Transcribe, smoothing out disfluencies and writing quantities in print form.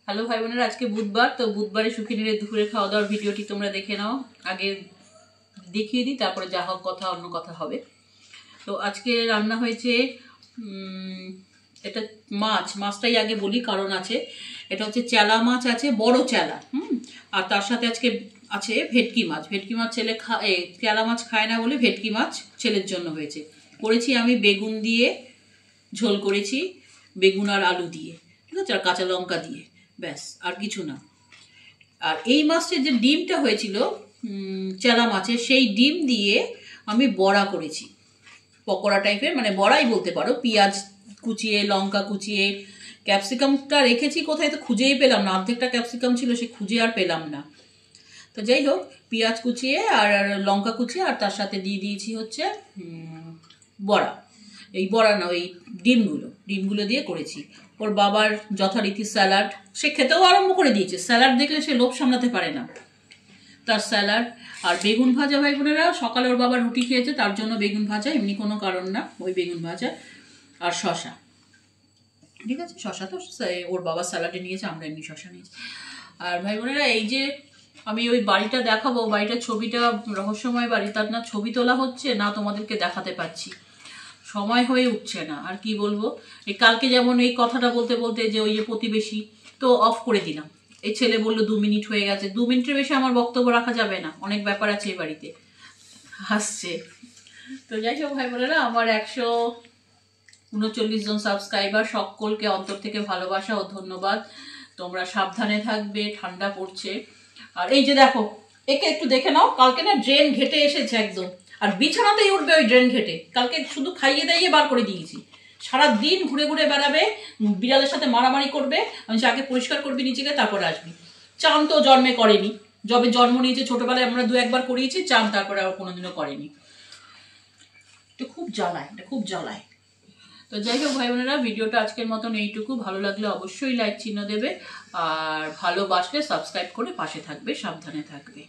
Hello ভাই বোনেরা, আজকে বুধবার, তো বুধবারে সুখিনীর দুপুরে খাওয়া দাওয়ার ভিডিওটি তোমরা দেখে নাও। আগে দেখিয়ে দিই, তারপরে যা হোক কথা অন্য কথা হবে। তো আজকে রান্না হয়েছে এটা মাছটাই আগে বলি, কারণ আছে। এটা হচ্ছে চেলা মাছ আছে, বড় চেলা। আর তার সাথে আজকে আছে ভেটকি মাছ। ভেটকি মাছ ছেলে চেলা মাছ খায় না বলে ভেটকি মাছ ছেলের জন্য হয়েছে। করেছি আমি বেগুন দিয়ে ঝোল করেছি, বেগুন আর আলু দিয়ে, ঠিক আছে, আর কাঁচা লঙ্কা দিয়ে, ব্যাস, আর কিছু না। আর এই মাছের যে ডিমটা হয়েছিল চেলা মাছের, সেই ডিম দিয়ে আমি বড়া করেছি, পকোড়া টাইপের, মানে বড়াই বলতে পারো। পেঁয়াজ কুচিয়ে, লঙ্কা কুচিয়ে, ক্যাপসিকামটা রেখেছি কোথায় তো খুঁজেই পেলাম না, অর্ধেকটা ক্যাপসিকাম ছিল, সে খুঁজে আর পেলাম না। তো যাই হোক, পেঁয়াজ কুচিয়ে আর লঙ্কা কুচিয়ে, আর তার সাথে দিয়ে দিয়েছি হচ্ছে বড়া। এই বড়া না, ওই ডিমগুলো দিয়ে করেছি। ওর বাবার যথারীতি স্যালাড, সে খেতেও আরম্ভ করে দিয়েছে। স্যালাড দেখলে সে লোভ সামলাতে পারে না, তার স্যালাড। আর বেগুন ভাজা, ভাই বোনেরা, সকালে ওর বাবা রুটি খেয়েছে, তার জন্য বেগুন ভাজা, এমনি কোনো কারণ না, ওই বেগুন ভাজা আর শশা, ঠিক আছে। শশা তো ওর বাবা স্যালাডে নিয়েছে, আমরা এমনি শশা নিয়েছি। আর ভাই বোনেরা, এই যে আমি ওই বাড়িটা দেখাবো, বাড়িটার ছবিটা, রহস্যময় বাড়ি, তার না ছবি তোলা হচ্ছে না তোমাদেরকে দেখাতে পাচ্ছি, সময় হয়ে উঠছে না। আর কি বলবো, এই কালকে যেমন এই কথাটা বলতে বলতে যে ওই যে প্রতিবেশী, তো অফ করে দিলাম। এই ছেলে বললো 2 মিনিট হয়ে গেছে। 2 মিনিটের বেশি আমার বক্তব্য রাখা যাবে না, অনেক ব্যাপার আছে এই বাড়িতে। হাসছে। তো যাই হোক ভাই বোনেরা, আমার 139 জন সাবস্ক্রাইবার, সকলকে অন্তর থেকে ভালোবাসা ও ধন্যবাদ। তোমরা সাবধানে থাকবে, ঠান্ডা পড়ছে। আর এই যে দেখো, একে একটু দেখে নাও, কালকে না ড্রেন ঘেটে এসেছে একদম, আর বিছানাতেই উঠবে ওই ড্রেন ঘেটে। কালকে শুধু খাইয়ে দাইয়ে বার করে দিয়েছি, সারাদিন ঘুরে ঘুরে বেড়াবে, বিড়ালের সাথে মারামারি করবে। আমি আগে পরিষ্কার করবি নিজেকে, তারপরে আসবি। চান তো জন্মে করেনি, যবে জন্ম নিয়েছে ছোটবেলায় আমরা 2-1 বার করিয়েছি চান, তারপরে আর কোনোদিনও করেনি। তো খুব জ্বালায়। তো যাই হোক ভাই বোনেরা, ভিডিওটা আজকের মতন এইটুকু। ভালো লাগলে অবশ্যই লাইক চিহ্ন দেবে, আর ভালোবাসলে সাবস্ক্রাইব করে পাশে থাকবে, সাবধানে থাকবে।